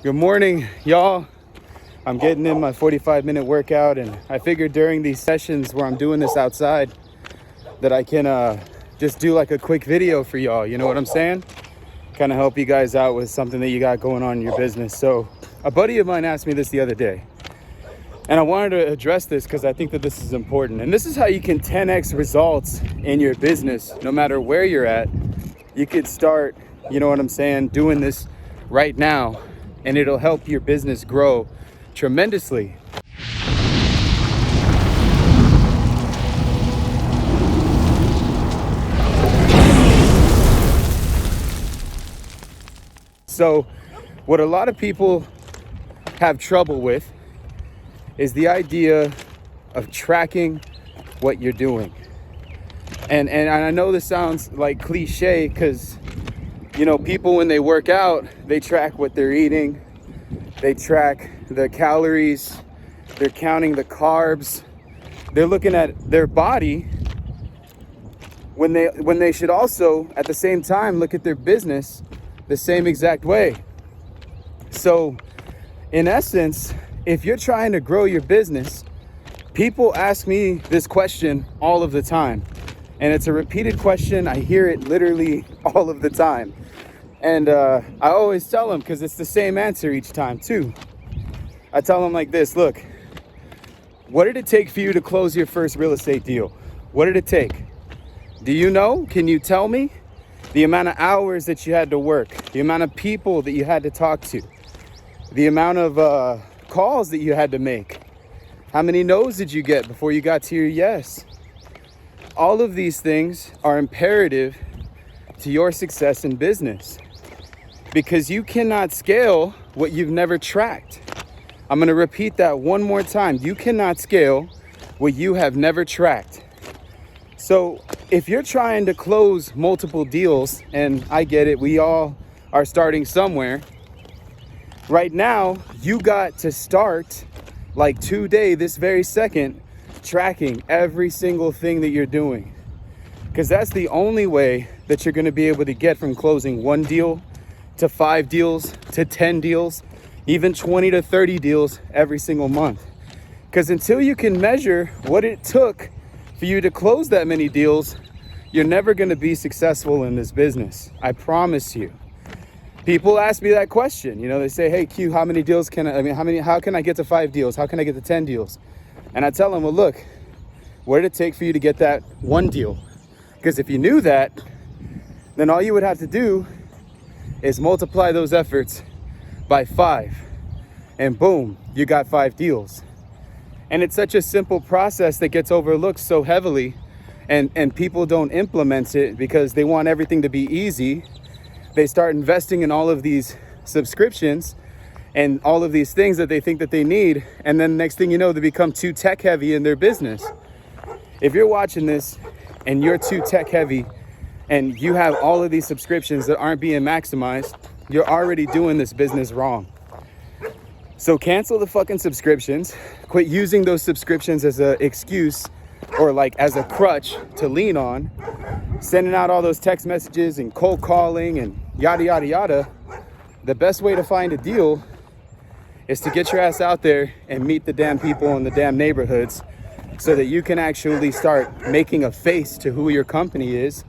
Good morning, y'all. I'm getting in my 45-minute workout, and I figured during these sessions where I'm doing this outside that I can just do like a quick video for y'all. You know what I'm saying? Kind of help you guys out with something that you got going on in your business. So a buddy of mine asked me this the other day, and I wanted to address this because I think that this is important. And this is how you can 10x results in your business, no matter where you're at. You could start, you know what I'm saying, doing this right now, and it'll help your business grow tremendously. So what a lot of people have trouble with is the idea of tracking what you're doing. And I know this sounds like cliche because, you know, people when they work out, they track what they're eating, they track the calories, they're counting the carbs, they're looking at their body when they should also at the same time look at their business the same exact way. So in essence, if you're trying to grow your business, people ask me this question all of the time, and it's a repeated question. I hear it literally all of the time. And I always tell them, because it's the same answer each time too. I tell them like this: look, what did it take for you to close your first real estate deal? What did it take? Do you know? Can you tell me? The amount of hours that you had to work, the amount of people that you had to talk to, the amount of calls that you had to make. How many no's did you get before you got to your yes? All of these things are imperative to your success in business, because you cannot scale what you've never tracked. I'm going to repeat that one more time. You cannot scale what you have never tracked. So if you're trying to close multiple deals, and I get it, we all are starting somewhere. Right now, you got to start like today, this very second, tracking every single thing that you're doing. Because that's the only way that you're going to be able to get from closing one deal to 5 deals to 10 deals, even 20 to 30 deals every single month. Because until you can measure what it took for you to close that many deals, you're never going to be successful in this business. I promise you. People ask me that question. You know, they say, hey, Q, how many deals how can I get to 5 deals? How can I get to 10 deals? And I tell them, well, look, what did it take for you to get that one deal? Because if you knew that, then all you would have to do is multiply those efforts by 5, and boom, you got 5 deals. And it's such a simple process that gets overlooked so heavily, and people don't implement it because they want everything to be easy. They start investing in all of these subscriptions and all of these things that they think that they need, and then next thing you know, they become too tech heavy in their business. If you're watching this and you're too tech heavy and you have all of these subscriptions that aren't being maximized, you're already doing this business wrong. So cancel the fucking subscriptions. Quit using those subscriptions as an excuse or like as a crutch to lean on. Sending out all those text messages and cold calling and yada, yada, yada. The best way to find a deal is to get your ass out there and meet the damn people in the damn neighborhoods so that you can actually start making a face to who your company is.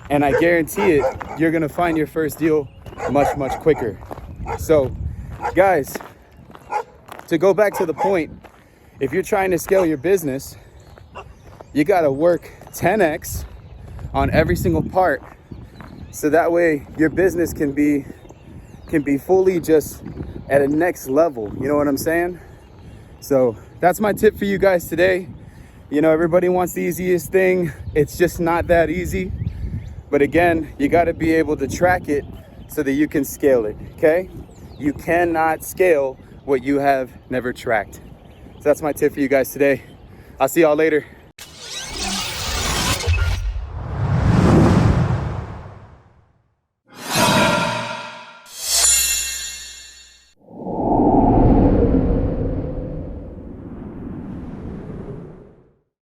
And I guarantee it, you're going to find your first deal much, much quicker. So, guys, to go back to the point, if you're trying to scale your business, you got to work 10x on every single part, so that way your business can be fully just at a next level. You know what I'm saying? So that's my tip for you guys today. You know, everybody wants the easiest thing. It's just not that easy. But again, you got to be able to track it so that you can scale it. Okay? You cannot scale what you have never tracked. So that's my tip for you guys today. I'll see y'all later.